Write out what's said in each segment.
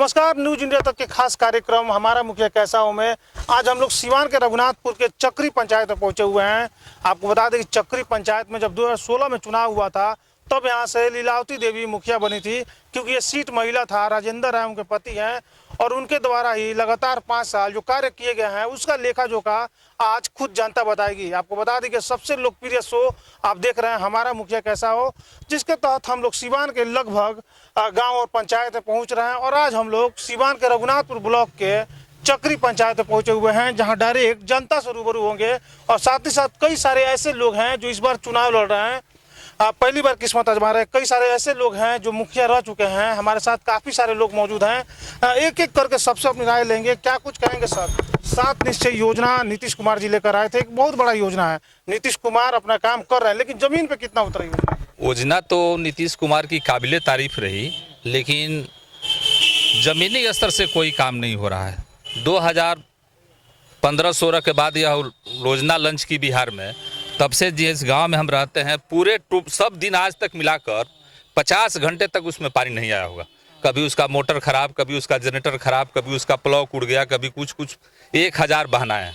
नमस्कार, news India तक के खास कार्यक्रम हमारा मुखिया कैसा हो में आज हम लोग सिवान के रघुनाथपुर के चक्री पंचायत में पहुंचे हुए हैं। आपको बता दें कि चक्री पंचायत में जब 2016 में चुनाव हुआ था तब यहाँ से लीलावती देवी मुखिया बनी थी, क्योंकि ये सीट महिला था। राजेंद्र राय उनके पति हैं और उनके द्वारा ही लगातार 5 साल जो कार्य किए गए हैं उसका लेखा जोखा आज खुद जनता बताएगी। आपको बता दें कि सबसे लोकप्रिय शो आप देख रहे हैं हमारा मुखिया कैसा हो, जिसके तहत हम लोग सिवान के लगभग गांव और पंचायत में पहुंच रहे हैं। और आज हम लोग सिवान के रघुनाथपुर ब्लॉक के चक्री पंचायत में पहुंचे हुए हैं, जहां डायरेक्ट जनता से रूबरू होंगे। और साथ ही साथ कई सारे ऐसे लोग हैं जो इस बार चुनाव लड़ रहे हैं, पहली बार किस्मत आजमा रहे। कई सारे ऐसे लोग हैं जो मुखिया रह चुके हैं। हमारे साथ काफ़ी सारे लोग मौजूद हैं, एक एक करके सबसे अपनी राय लेंगे। क्या कुछ कहेंगे सर? 7 निश्चय योजना नीतीश कुमार जी लेकर आए थे, एक बहुत बड़ा योजना है। नीतीश कुमार अपना काम कर रहे हैं, लेकिन जमीन पे कितना उतरी योजना? तो नीतीश कुमार की काबिले तारीफ रही, लेकिन ज़मीनी स्तर से कोई काम नहीं हो रहा है। 2015-16 के बाद यह योजना लॉन्च की बिहार में, तब से जिस गांव में हम रहते हैं पूरे सब दिन आज तक मिलाकर 50 घंटे तक उसमें पानी नहीं आया होगा। कभी उसका मोटर ख़राब, कभी उसका जनरेटर ख़राब, कभी उसका प्लग उड़ गया, कभी कुछ 1000 बहाना है।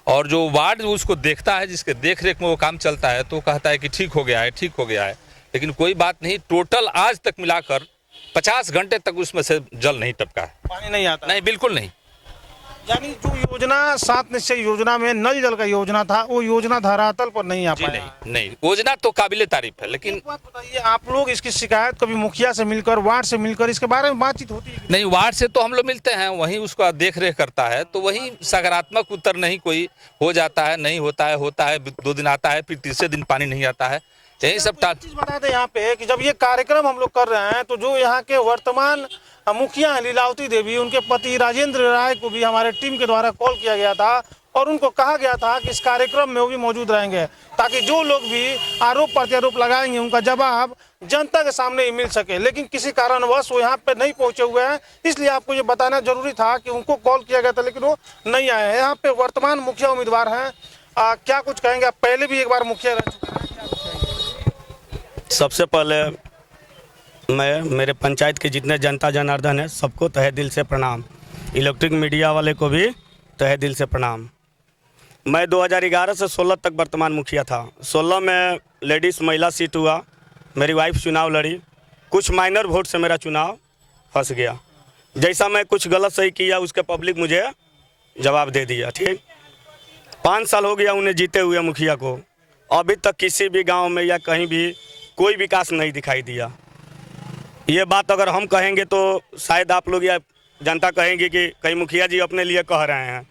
और जो वार्ड उसको देखता है, जिसके देख रेख में वो काम चलता है, तो कहता है कि ठीक हो गया है, ठीक हो गया है। लेकिन कोई बात नहीं, टोटल आज तक मिलाकर 50 घंटे तक उसमें से जल नहीं टपका है, पानी नहीं आता। नहीं, बिल्कुल नहीं। यानी जो योजना 7 निश्चय योजना में नल जल का योजना था, वो योजना धरातल पर नहीं आ पाया। नहीं, योजना तो काबिले तारीफ है, लेकिन एक बात बताइए, आप लोग इसकी शिकायत कभी मुखिया से मिलकर, वार्ड से मिलकर इसके बारे में बातचीत होती है? नहीं, वार्ड से तो हम लोग मिलते हैं, वहीं उसका देख रेख करता है, तो वहीं सकारात्मक उत्तर नहीं कोई हो जाता है, नहीं होता है, होता है 2 दिन आता है, फिर तीसरे दिन पानी नहीं आता है। यही सब चीज बता दें यहाँ पे कि जब ये कार्यक्रम हम लोग कर रहे हैं, तो जो यहाँ के वर्तमान मुखिया हैं लीलावती देवी, उनके पति राजेंद्र राय को भी हमारे टीम के द्वारा कॉल किया गया था और उनको कहा गया था कि इस कार्यक्रम में वो भी मौजूद रहेंगे, ताकि जो लोग भी आरोप प्रत्यारोप लगाएंगे उनका जवाब जनता के सामने ही मिल सके। लेकिन किसी कारणवश वो यहाँ पे नहीं पहुंचे हुए हैं, इसलिए आपको ये बताना जरूरी था कि उनको कॉल किया गया था, लेकिन वो नहीं आए हैं। यहाँ पे वर्तमान मुखिया उम्मीदवार हैं, क्या कुछ कहेंगे? आप पहले भी एक बार मुखिया रह चुके हैं, सबसे पहले मैं मेरे पंचायत के जितने जनता जनार्दन है सबको तहे दिल से प्रणाम। इलेक्ट्रिक मीडिया वाले को भी तहे दिल से प्रणाम। मैं 2011 से 16 तक वर्तमान मुखिया था। 16 में लेडीज़ महिला सीट हुआ, मेरी वाइफ चुनाव लड़ी, कुछ माइनर वोट से मेरा चुनाव फंस गया। जैसा मैं कुछ गलत सही किया उसके पब्लिक मुझे जवाब दे दिया। ठीक, 5 साल हो गया उन्हें जीते हुए मुखिया को, अभी तक किसी भी गाँव में या कहीं भी कोई विकास नहीं दिखाई दिया। ये बात अगर हम कहेंगे तो शायद आप लोग या जनता कहेंगे कि कहीं मुखिया जी अपने लिए कह रहे हैं।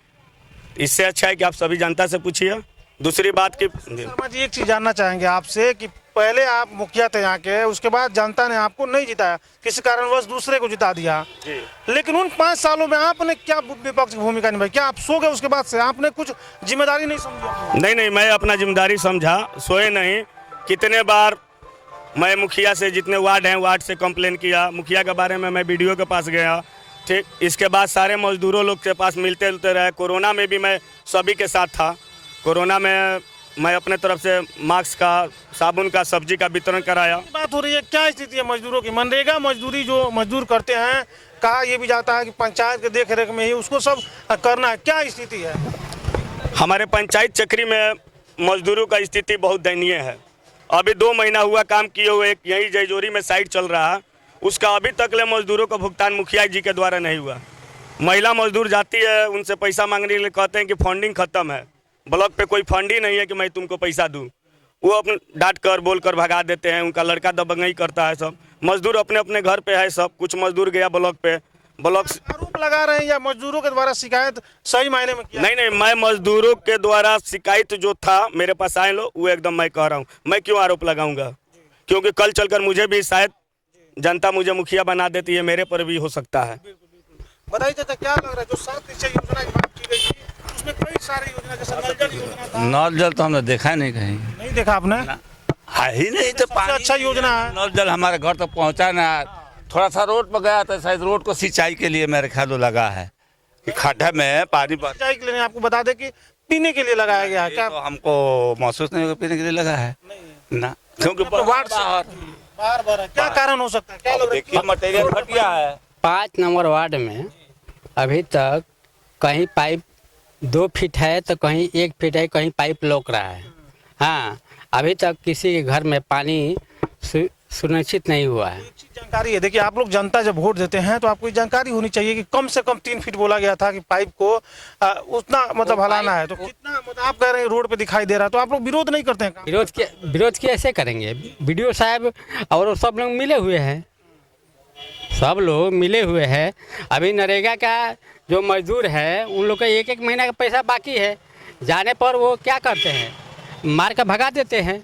इससे अच्छा है कि आप सभी जनता से पूछिए। दूसरी बात की शर्मा जी, एक चीज़ जानना चाहेंगे आपसे कि पहले आप मुखिया थे यहाँ के, उसके बाद जनता ने आपको नहीं जिताया, किसी कारणवश दूसरे को जिता दिया। लेकिन उन 5 सालों में आपने क्या विपक्ष की भूमिका निभाई? क्या आप सो गए उसके बाद से? आपने कुछ जिम्मेदारी नहीं समझी? नहीं, मैं अपना जिम्मेदारी समझा, सोए नहीं। कितने बार मैं मुखिया से, जितने वार्ड हैं वार्ड से कंप्लेन किया, मुखिया के बारे में मैं वीडियो के पास गया। ठीक, इसके बाद सारे मजदूरों लोग के पास मिलते रहे। कोरोना में भी मैं सभी के साथ था। कोरोना में मैं अपने तरफ से मास्क का, साबुन का, सब्जी का वितरण कराया। बात हो रही है, क्या स्थिति है मजदूरों की? मनरेगा मजदूरी जो मजदूर करते हैं, कहा यह भी जाता है कि पंचायत के देख रेख में ही उसको सब करना है, क्या स्थिति है? हमारे पंचायत चक्री में मजदूरों का स्थिति बहुत दयनीय है। अभी 2 महीना हुआ काम किए हुए, यही जयजोरी में साइट चल रहा है, उसका अभी तक ले मजदूरों का भुगतान मुखिया जी के द्वारा नहीं हुआ। महिला मजदूर जाती है, उनसे पैसा मांगने के लिए कहते हैं कि फंडिंग खत्म है, ब्लॉक पे कोई फंड ही नहीं है कि मैं तुमको पैसा दूं। वो अपने डांट कर बोल कर भगा देते हैं। उनका लड़का दबंगई करता है। सब मजदूर अपने अपने घर पे है। सब कुछ मजदूर गया ब्लॉक पे, ब्लॉक आरोप लगा रहे हैं या मजदूरों के द्वारा शिकायत सही मायने में किया? नहीं, मैं मजदूरों के द्वारा शिकायत जो था मेरे पास आए लो, वो एकदम मैं कह रहा हूँ। मैं क्यों आरोप लगाऊंगा? क्योंकि कल चलकर मुझे भी शायद जनता मुझे मुखिया बना देती है, मेरे पर भी हो सकता है। बताइए चाचा, क्या लग रहा है जो 7 निश्चय योजना की बात की गई थी, उसमें कई सारी योजना, जैसे नल जल योजना था। नल जल तो हमने देखा नहीं कहीं, नहीं देखा आपने? है ही नहीं। तो सबसे अच्छा योजना है नल जल हमारे घर तक पहुंचा ना। थोड़ा सा रोड पर गया था, शायद रोड को सिंचाई के लिए मेरे ख्याल लगा है कि खड्डा में पानी सिंचाई के लिए। आपको बता दें कि पीने के लिए लगाया गया है। क्या तो हमको महसूस नहीं होगा पीने के लिए लगा है ना, क्योंकि वार्ड बार बार क्या कारण हो सकता है? क्या लग रहा है? मटेरियल घटिया है, 5 नंबर वार्ड में अभी तक कहीं पाइप 2 फीट है तो कहीं 1 फीट है, कहीं पाइप लोक रहा है। हाँ, अभी तक किसी के घर में पानी सुनिश्चित नहीं हुआ है। एक चीज जानकारी है, देखिए आप लोग जनता जब वोट देते हैं तो आपको ये जानकारी होनी चाहिए कि कम से कम 3 फीट बोला गया था कि पाइप को उतना मतलब हलाना है, तो कितना मतलब आप कह रहे हैं रोड पे दिखाई दे रहा है, तो आप लोग विरोध नहीं करते हैं? विरोध कैसे करेंगे? बीडीओ साहब और सब लोग मिले हुए हैं, सब लोग मिले हुए हैं। अभी नरेगा का जो मजदूर है उन लोग का 1-1 महीना का पैसा बाकी है, जाने पर वो क्या करते हैं, मार कर भगा देते हैं।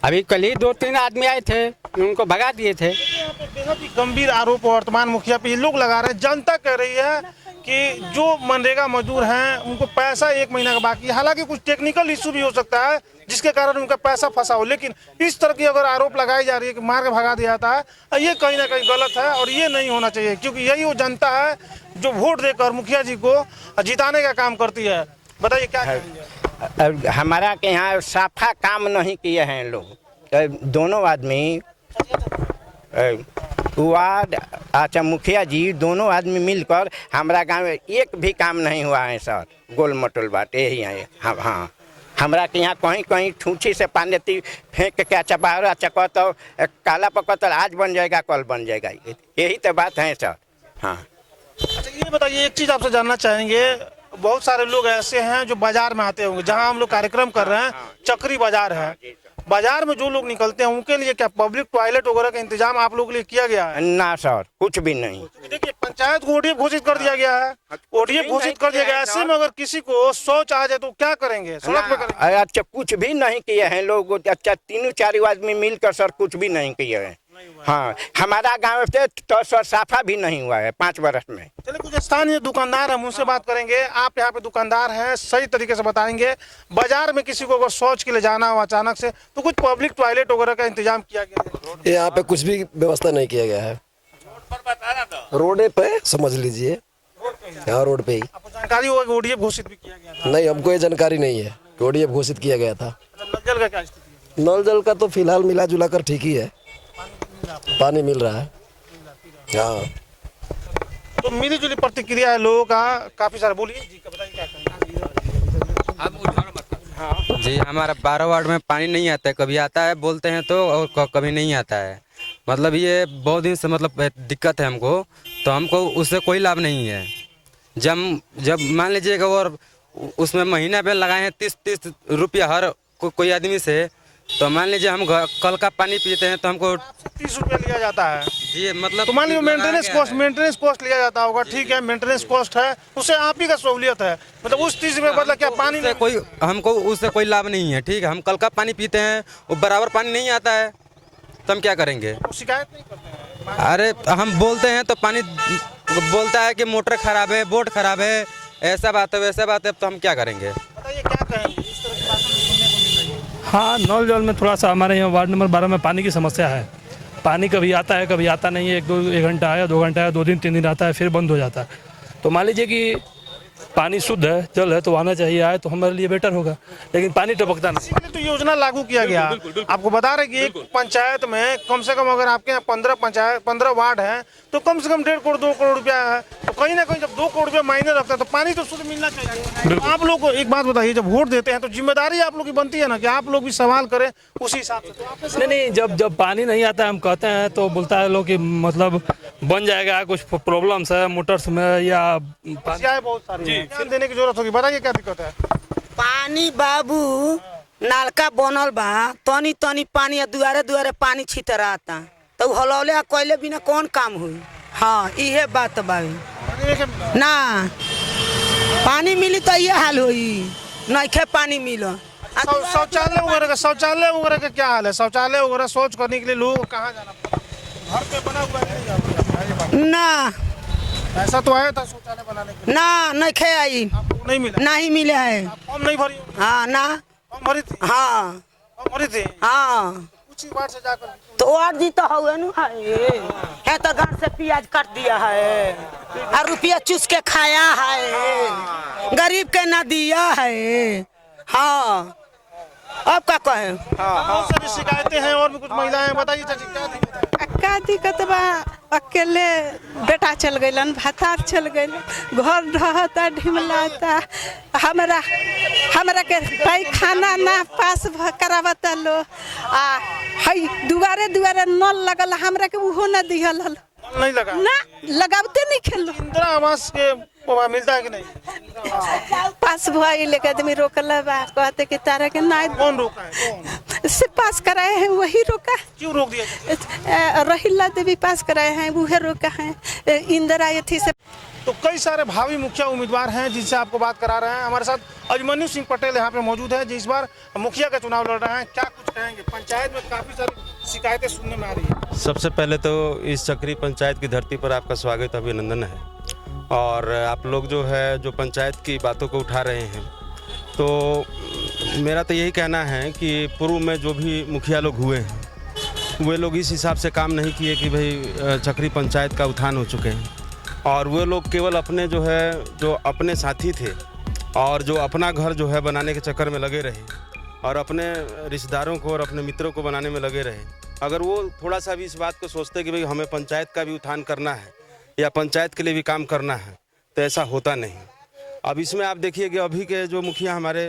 अभी कल ही 2-3 आदमी आए थे, उनको भगा दिए थे। यहाँ पे बेहद ही गंभीर आरोप वर्तमान मुखिया पे ये लोग लगा रहे हैं। जनता कह रही है कि जो मनरेगा मजदूर हैं उनको पैसा 1 महीना का बाकी है। हालांकि कुछ टेक्निकल इशू भी हो सकता है जिसके कारण उनका पैसा फंसा हो, लेकिन इस तरह की अगर आरोप लगाई जा रही है कि मार के भगा दिया जाता है, ये कहीं ना कहीं गलत है और ये नहीं होना चाहिए, क्योंकि यही वो जनता है जो वोट देकर मुखिया जी को जिताने का काम करती है। बताइए क्या कहेंगे? हमारा के यहाँ साफा काम नहीं किए हैं लोग, दोनों आदमी वार्ड अच्छा मुखिया जी दोनों आदमी मिलकर हमारा गांव में एक भी काम नहीं हुआ है सर। गोल मटोल बात यही है। हाँ, हमारा के यहाँ कहीं कहीं ठूठी से पानी फेंक के चपार चकत काला पकत आज बन जाएगा कल बन जाएगा, यही तो बात है सर। हाँ, अच्छा ये बताइए, एक चीज़ आपसे जानना चाहेंगे, बहुत सारे लोग ऐसे हैं जो बाजार में आते होंगे, जहां हम लोग कार्यक्रम कर रहे हैं, चक्री बाजार है, बाजार में जो लोग निकलते हैं उनके लिए क्या पब्लिक टॉयलेट वगैरह का इंतजाम आप लोगों के लिए किया गया है? ना सर, कुछ भी नहीं। देखिए पंचायत को ओडीएफ घोषित कर दिया गया है, ओडीएफ घोषित कर दिया गया है। ऐसे में अगर किसी को शौच आ जाए तो क्या करेंगे? सड़क पे करेंगे? अच्छा कुछ भी नहीं किए हैं लोग, अच्छा 3-4 आदमी मिलकर सर कुछ भी नहीं किए हैं। हाँ, हमारा गांव से तो सर साफा भी नहीं हुआ है 5 वर्ष में। चलिए कुछ स्थानीय दुकानदार हम उनसे बात करेंगे। आप यहाँ पे दुकानदार हैं, सही तरीके से बताएंगे, बाजार में किसी को अगर शौच के लिए जाना हो अचानक से तो कुछ पब्लिक टॉयलेट वगैरह का इंतजाम किया गया है? यहाँ पे कुछ भी व्यवस्था नहीं किया गया है, रोड पे समझ लीजिए। हाँ, रोड पे ही। आपको जानकारी होगा कि ओडीएफ घोषित भी किया गया था? नहीं, हमको ये जानकारी नहीं है कि ओडीएफ घोषित किया गया था। अच्छा, नल जल का क्या स्थिति है? नल जल का तो फिलहाल मिला जुला कर ठीक ही है, पानी मिल रहा है। हाँ, तो मिली जुली प्रतिक्रिया है लोगों का काफी सारा। बोलिए जी, बताइए क्या कहेंगे? जी, हमारा 12 वार्ड में पानी नहीं आता है, कभी आता है बोलते हैं तो और कभी नहीं आता है। मतलब ये बहुत दिन से मतलब दिक्कत है हमको, तो हमको उससे कोई लाभ नहीं है। जब मान लीजिएगा और उसमें महीना पे लगाए हैं 30-30 रुपया हर कोई आदमी से, तो मान लीजिए हम कल का पानी पीते हैं तो हमको 30 रुपया लिया जाता है जी। मतलब तो मान लीजिए मेंटेनेंस कॉस्ट लिया जाता होगा, ठीक है, मेंटेनेंस कॉस्ट है, उससे आप ही का सहूलियत है, मतलब उस 30 रुपये बदला क्या पानी से कोई हमको उससे कोई लाभ नहीं है। ठीक है, हम कल का पानी पीते हैं, वो बराबर पानी नहीं आता है तो हम क्या करेंगे? शिकायत नहीं करते हैं? अरे हम बोलते हैं तो पानी बोलता है कि मोटर खराब है, बोर्ड खराब है, ऐसा बात है वैसा बात है, तो हम क्या करेंगे? बताइए क्या कहेंगे? इस तरह की बातें सुनने को मिल रही है। हाँ, नल जल में थोड़ा सा हमारे यहाँ वार्ड नंबर 12 में पानी की समस्या है। पानी कभी आता है कभी आता नहीं है, 1 घंटा आया, 2 घंटा आया, 2 दिन 3 दिन आता है, फिर बंद हो जाता है। तो मान लीजिए कि पानी शुद्ध है, जल है, तो आना चाहिए, आए तो हमारे लिए बेटर होगा, लेकिन पानी टपकता नहीं। इसीलिए तो योजना लागू किया गया। आपको बता रहे कि एक पंचायत में कम से कम अगर आपके यहाँ 15 वार्ड हैं तो कम से कम 1.5 करोड़ 2 करोड़ रुपया है, तो कहीं ना कहीं जब 2 करोड़ रुपया मायने रखता है तो पानी तो शुद्ध मिलना चाहिए। आप लोग को एक बात बताइए, जब वोट देते हैं तो जिम्मेदारी आप लोग की बनती है ना कि आप लोग भी सवाल करें उसी हिसाब से। तो आपने नहीं, जब पानी नहीं आता है हम कहते हैं तो बोलता है लोग कि मतलब बन जाएगा, कुछ प्रॉब्लम्स है मोटर्स में या समस्याएं बहुत सारी हैं, ध्यान देने की जरूरत होगी। बताइए क्या दिक्कत है? पानी बाबू नलका बनल बा, तनी तनी पानी दुआरे दुआरे पानी छितराता, तो हलौले कोयले बिना कौन काम हुई? हाँ, इहे बात बाबू ना, पानी मिली तो ये हाल हुई, नइखे पानी मिलो। शौचालय वगैरह का क्या हाल है? शौचालय वगैरह शौच करने के लिए लोगों को कहाँ जाना पड़ता है? घर पे बना हुआ है ना, ऐसा तो आया था शौचालय बनाने के लिए? ना, नइखे आई, नहीं मिला? नहीं मिले है। फॉर्म नहीं भरी? हाँ ना, फॉर्म भरी थी? हाँ, फॉर्म भरी थी? हाँ, कुछ ही वार्ड से जाकर तो और जी तो हुए न है तो घर से प्याज काट दिया है और रुपया चूस के खाया है, गरीब के ना दिया है। हाँ, अब क्या कहें? बहुत सारी शिकायतें हैं और भी कुछ महिलाएं। बताइए चाची क्या दिक्कत है? का दिक्कत बा, अकेले बेटा चल गइलन, भतार चल गइलन, घर रहता ढिमलाता, हमरा के पैखाना ना पास करावता लो, आ हई दुआरे दुआरे नल लगल, हमरा के उहो ना दिहल हल, नहीं लगा ना लगावते नहीं खेलो। इंदिरा आवास के मिलता है कि नहीं? पास भुआई लेके आदमी रोकल बा, कहते कि तारा के ना कौन रोका है? कौन से पास कराए हैं वही रोका। क्यों रोक दिया? रहीला देवी पास कराए हैं वह रोका है, इंदिरा थी से। तो कई सारे भावी मुखिया उम्मीदवार हैं जिनसे आपको बात करा रहे हैं। हमारे साथ अभिमन्यु सिंह पटेल यहाँ पे मौजूद है, जो इस बार मुखिया का चुनाव लड़ रहे हैं। क्या कुछ कहेंगे? पंचायत में काफी सारी शिकायतें सुनने में आ रही है। सबसे पहले तो इस चक्री पंचायत की धरती पर आपका स्वागत, अभिनंदन है। और आप लोग जो है जो पंचायत की बातों को उठा रहे हैं, तो मेरा तो यही कहना है कि पूर्व में जो भी मुखिया लोग हुए हैं वे लोग इस हिसाब से काम नहीं किए कि भाई चक्री पंचायत का उत्थान हो चुके हैं, और वे लोग केवल अपने जो है जो अपने साथी थे और जो अपना घर जो है बनाने के चक्कर में लगे रहे और अपने रिश्तेदारों को और अपने मित्रों को बनाने में लगे रहे। अगर वो थोड़ा सा भी इस बात को सोचते कि भाई हमें पंचायत का भी उत्थान करना है या पंचायत के लिए भी काम करना है, तो ऐसा होता नहीं। अब इसमें आप देखिए कि अभी के जो मुखिया हमारे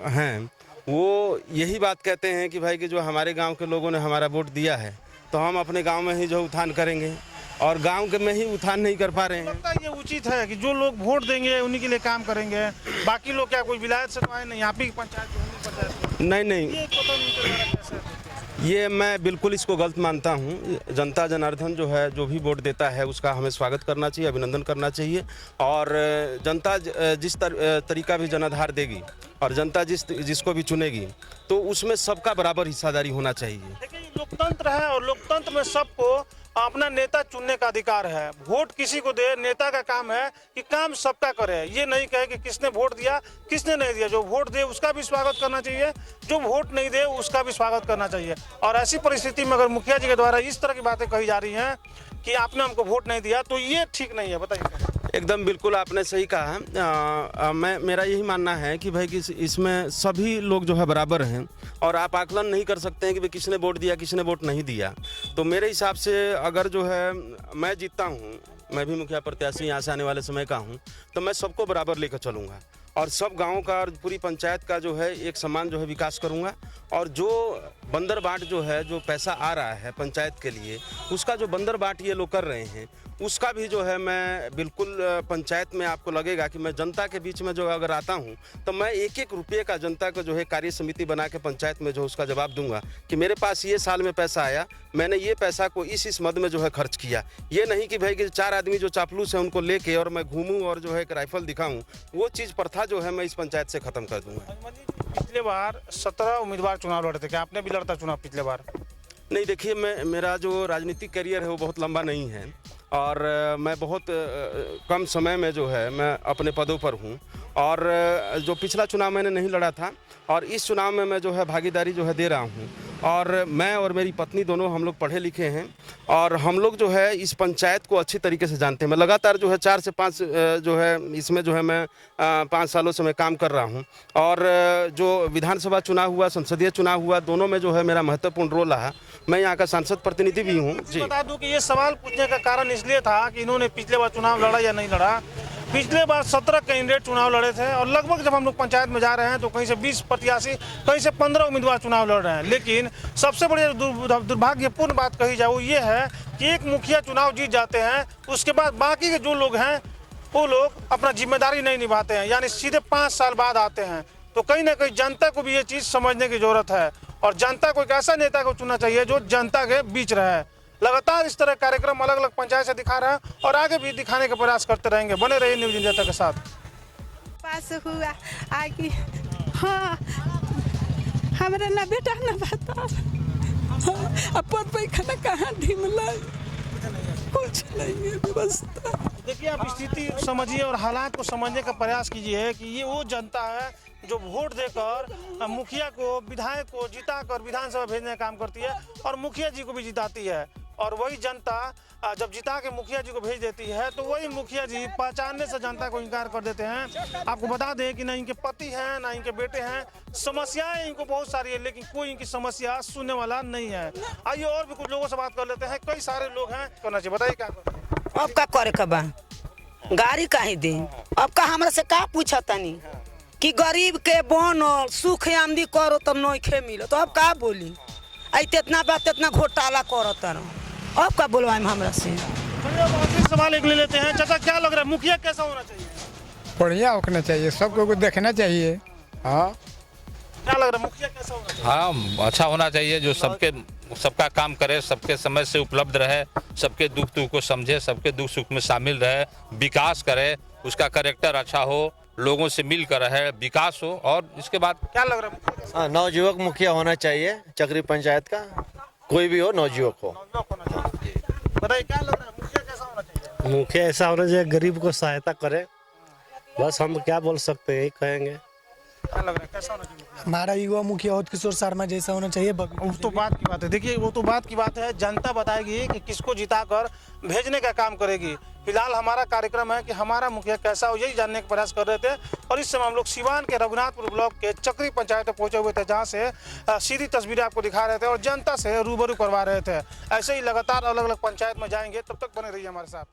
हैं वो यही बात कहते हैं कि भाई कि जो हमारे गांव के लोगों ने हमारा वोट दिया है तो हम अपने गांव में ही जो उत्थान करेंगे, और गांव के में ही उत्थान नहीं कर पा रहे हैं। लगता है ये उचित है कि जो लोग वोट देंगे उन्हीं के लिए काम करेंगे, बाकी लोग क्या कोई विलायत से तो आए नहीं, यहाँ की पंचायत नहीं, ये मैं बिल्कुल इसको गलत मानता हूँ। जनता जनार्दन जो है जो भी वोट देता है उसका हमें स्वागत करना चाहिए, अभिनंदन करना चाहिए। और जनता जिस तरीका भी जनाधार देगी और जनता जिसको भी चुनेगी तो उसमें सबका बराबर हिस्सेदारी होना चाहिए। देखिए लोकतंत्र है और लोकतंत्र में सबको अपना नेता चुनने का अधिकार है। वोट किसी को दे, नेता का काम है कि काम सबका करे, ये नहीं कहे कि किसने वोट दिया किसने नहीं दिया। जो वोट दे उसका भी स्वागत करना चाहिए, जो वोट नहीं दे उसका भी स्वागत करना चाहिए। और ऐसी परिस्थिति में अगर मुखिया जी के द्वारा इस तरह की बातें कही जा रही हैं कि आपने हमको वोट नहीं दिया, तो ये ठीक नहीं है। बताइए। एकदम बिल्कुल आपने सही कहा। मेरा यही मानना है कि भाई कि इसमें सभी लोग जो है बराबर हैं और आप आकलन नहीं कर सकते हैं कि भाई किसने वोट दिया किसने वोट नहीं दिया। तो मेरे हिसाब से अगर जो है मैं जीतता हूँ, मैं भी मुखिया प्रत्याशी यहाँ से आने वाले समय का हूँ, तो मैं सबको बराबर लेकर चलूँगा और सब गाँव का और पूरी पंचायत का जो है एक समान जो है विकास करूँगा। और जो बंदर बाट जो है जो पैसा आ रहा है पंचायत के लिए, उसका जो बंदर बाट ये लोग कर रहे हैं उसका भी जो है मैं बिल्कुल पंचायत में आपको लगेगा कि मैं जनता के बीच में जो अगर आता हूं तो मैं एक एक रुपये का जनता को जो है कार्य समिति बना के पंचायत में जो उसका जवाब दूंगा कि मेरे पास ये साल में पैसा आया, मैंने ये पैसा को इस मद में जो है खर्च किया। ये नहीं कि भाई कि 4 आदमी जो चापलूस है उनको लेके और मैं घूमूं और जो है एक राइफल दिखाऊं, वो चीज़ प्रथा जो है मैं इस पंचायत से ख़त्म कर दूंगा। पिछले बार 17 उम्मीदवार चुनाव लड़े थे, क्या आपने भी लड़ता चुनाव पिछले बार? नहीं, देखिए मेरा जो राजनीतिक करियर है वो बहुत लंबा नहीं है और मैं बहुत कम समय में जो है मैं अपने पदों पर हूँ। और जो पिछला चुनाव मैंने नहीं लड़ा था और इस चुनाव में मैं जो है भागीदारी जो है दे रहा हूँ। और मैं और मेरी पत्नी दोनों हम लोग पढ़े लिखे हैं और हम लोग जो है इस पंचायत को अच्छी तरीके से जानते हैं। मैं लगातार जो है 4 से 5 जो है इसमें जो है मैं 5 सालों से मैं काम कर रहा हूं। और जो विधानसभा चुनाव हुआ, संसदीय चुनाव हुआ, दोनों में जो है मेरा महत्वपूर्ण रोल रहा। मैं यहाँ का सांसद प्रतिनिधि भी हूँ जी। बता दूं कि ये सवाल पूछने का कारण इसलिए था कि इन्होंने पिछले बार चुनाव लड़ा या नहीं लड़ा। पिछले बार 17 कैंडिडेट चुनाव लड़े थे और लगभग जब हम लोग पंचायत में जा रहे हैं तो कहीं से 20 प्रत्याशी, कहीं से 15 उम्मीदवार चुनाव लड़ रहे हैं। लेकिन सबसे बड़ी दुर्भाग्यपूर्ण बात कही जाए वो ये है कि एक मुखिया चुनाव जीत जाते हैं, उसके बाद बाकी के जो लोग हैं वो लोग अपना जिम्मेदारी नहीं निभाते हैं, यानी सीधे 5 साल बाद आते हैं। तो कहीं ना कहीं जनता को भी ये चीज़ समझने की जरूरत है और जनता को एक ऐसा नेता को चुनना चाहिए जो जनता के बीच रहे। लगातार इस तरह कार्यक्रम अलग अलग पंचायत से दिखा रहे हैं और आगे भी दिखाने का प्रयास करते रहेंगे। बने रहिए न्यूज़ इंडिया के साथ। पास हुआ आगे, हाँ हमारा ना बेटा ना बता, अब पर खाना कहाँ ढीमला, कुछ नहीं है व्यवस्था। देखिए आप स्थिति समझिए और हालात को समझने का प्रयास कीजिए कि ये वो जनता है जो वोट देकर मुखिया को, विधायक को जिता कर विधानसभा भेजने का काम करती है और मुखिया जी को भी जिताती है। और वही जनता जब जिता के मुखिया जी को भेज देती है तो वही मुखिया जी पहचानने से जनता को इनकार कर देते हैं। आपको बता दें कि ना इनके पति हैं ना इनके बेटे हैं, समस्याएं इनको बहुत सारी है लेकिन कोई इनकी समस्या सुनने वाला नहीं है। आइए और भी कुछ लोगों से बात कर लेते हैं, कई सारे लोग हैं, करना चाहिए, बताइए क्या करना। अब का करे के बा गाड़ी काहे दे, अब का हमरा से का पूछा तनी कि गरीब के बनल सुख आमदी करो तो नइखे मिलो, तो अब का बोली आई इतना बात इतना घोटाला करो तर अब का बोलवाएं हमरा से। सवाल एक ले लेते हैं, चाचा क्या लग रहा है मुखिया कैसा होना चाहिए? बढ़िया होना चाहिए, सबको देखना चाहिए। हाँ क्या लग रहा है मुखिया कैसा होना चाहिए? हाँ, अच्छा होना चाहिए, जो सबका काम करे, सबके समय से उपलब्ध रहे, सबके दुख को समझे, सबके दुख सुख में शामिल रहे, विकास करे, उसका कैरेक्टर अच्छा हो, लोगों से मिलकर रहे, विकास हो। और इसके बाद क्या लग रहा है? नवयुवक मुखिया होना चाहिए चक्री पंचायत का, कोई भी हो नवयुवक हो। बताइए क्या लग रहा है मुखिया कैसा होना चाहिए? मुखिया ऐसा होना चाहिए गरीब को सहायता करे, बस हम क्या बोल सकते हैं, कहेंगे। क्या लग रहा है कैसा होना चाहिए? हमारा युवा मुखिया और किशोर शर्मा जैसा होना चाहिए। वो तो बात की बात है, देखिए वो तो बात की बात है, जनता बताएगी कि किसको जिताकर भेजने का काम करेगी। फिलहाल हमारा कार्यक्रम है कि हमारा मुखिया कैसा हो, यही जानने का प्रयास कर रहे थे। और इस समय हम लोग सिवान के रघुनाथपुर ब्लॉक के चक्री पंचायत में पहुंचे हुए थे, जहां से सीधी तस्वीरें आपको दिखा रहे थे और जनता से रूबरू करवा रहे थे। ऐसे ही लगातार अलग अलग पंचायत में जाएंगे, तब तक बने रहिए हमारे साथ।